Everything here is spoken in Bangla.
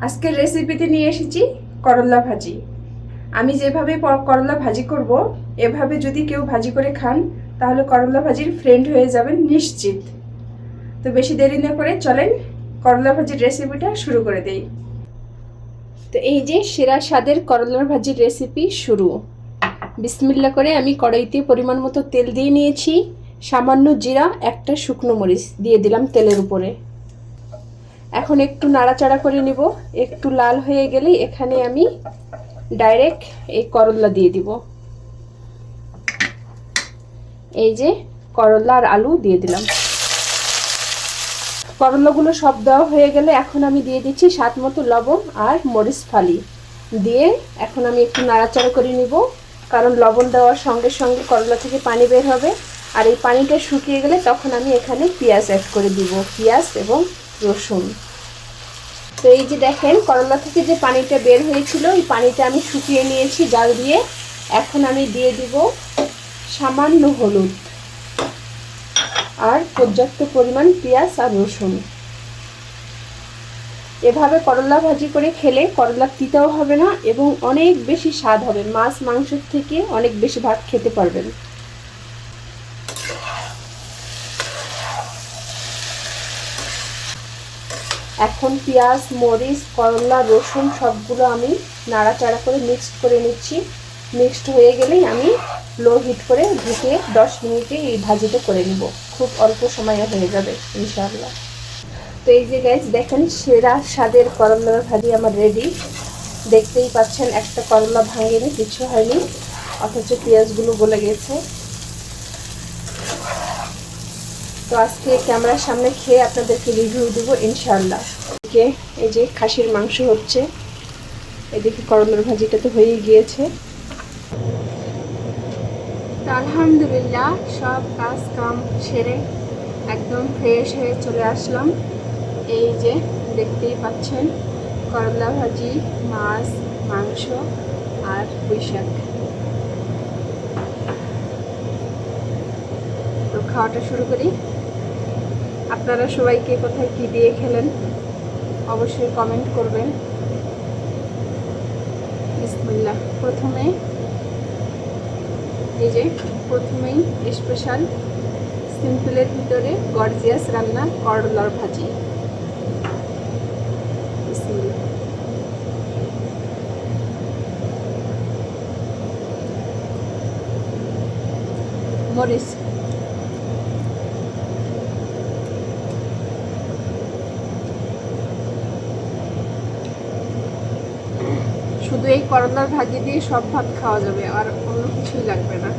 আজকের রেসিপিতে নিয়ে এসেছি করলা ভাজি। আমি যেভাবে করলা ভাজি করব, এভাবে যদি কেউ ভাজি করে খান তাহলে করলা ভাজির ফ্রেন্ড হয়ে যাবেন নিশ্চিত। তো বেশি দেরি না করে চলেন করলা ভাজির রেসিপিটা শুরু করে দেই। তো এই যে সেরা স্বাদের করলার ভাজির রেসিপি শুরু। বিসমিল্লাহ করে আমি কড়াইতে পরিমাণ মতো তেল দিয়ে নিয়েছি। সামান্য জিরা, একটা শুকনো মরিচ দিয়ে দিলাম তেলের উপরে। এখন একটু নাড়াচাড়া করে নিব। একটু লাল হয়ে গেলেই এখানে আমি ডাইরেক্ট এই করলা দিয়ে দিব। এই যে করলা আর আলু দিয়ে দিলাম। করলাগুলো সব দেওয়া হয়ে গেলে এখন আমি দিয়ে দিচ্ছি স্বাদ মতো লবণ আর মরিচ ফালি দিয়ে এখন আমি একটু নাড়াচাড়া করে নিব, কারণ লবণ দেওয়ার সঙ্গে সঙ্গে করলা থেকে পানি বের হবে। আর এই পানিটা শুকিয়ে গেলে তখন আমি এখানে পেঁয়াজ অ্যাড করে দিব, পেঁয়াজ এবং রসুন। তো এই যে দেখেন করলা থেকে যে পানিটা বের হয়েছিল, এই পানিটা আমি শুকিয়ে নিয়েছি জাল দিয়ে। এখন আমি দিয়ে দিব সামান্য হলুদ আর পর্যাপ্ত পরিমাণ পেঁয়াজ আর রসুন। এভাবে করলা ভাজি করে খেলে করলা তিতাও হবে না এবং অনেক বেশি স্বাদ হবে। মাছ মাংসের থেকে অনেক বেশি ভাত খেতে পারবেন। এখন পেঁয়াজ, মরিচ, করলা, রসুন সবগুলো আমি নাড়াচাড়া করে মিক্সড করে নিচ্ছি। মিক্সড হয়ে গেলেই আমি লো হিট করে ঢেকে 10 মিনিটে এই ভাজিটা করে নিব। খুব অল্প সময়ে হয়ে যাবে ইনশাআল্লাহ। তো এই যে গাইস দেখেন সেরা স্বাদের করলার ভাজি আমার রেডি। দেখতেই পাচ্ছেন একটা করলা ভাঙেনি, কিছু হয়নি, অথচ পেঁয়াজগুলো গলে গেছে। তো আজকে ক্যামেরার সামনে খেয়ে আপনাদেরকে রিভিউ দেবো ইনশাআল্লাহ। এই যে খাসির মাংস হচ্ছে, এদিকে করলার ভাজিটা তো হয়েই গিয়েছে। তো আলহামদুলিল্লাহ সব কাজ কাম সেরে একদম ফ্রেশ হয়ে চলে আসলাম। এই যে দেখতেই পাচ্ছেন করলা ভাজি, মাছ, মাংস আর পুঁই শাক। তো খাওয়াটা শুরু করি। আপনারা সবাইকে কোথায় কী দিয়ে খেলেন অবশ্যই কমেন্ট করবেন। বিসমিল্লাহ। প্রথমেই স্পেশাল সিম্পলের ভিতরে গর্জিয়াস রান্না করলার ভাজি। বিসমিল্লাহ। মরিচ, শুধু এই করলার ভাজি দিয়ে সব ভাত খাওয়া যাবে, আর অন্য কিছুই লাগবে না।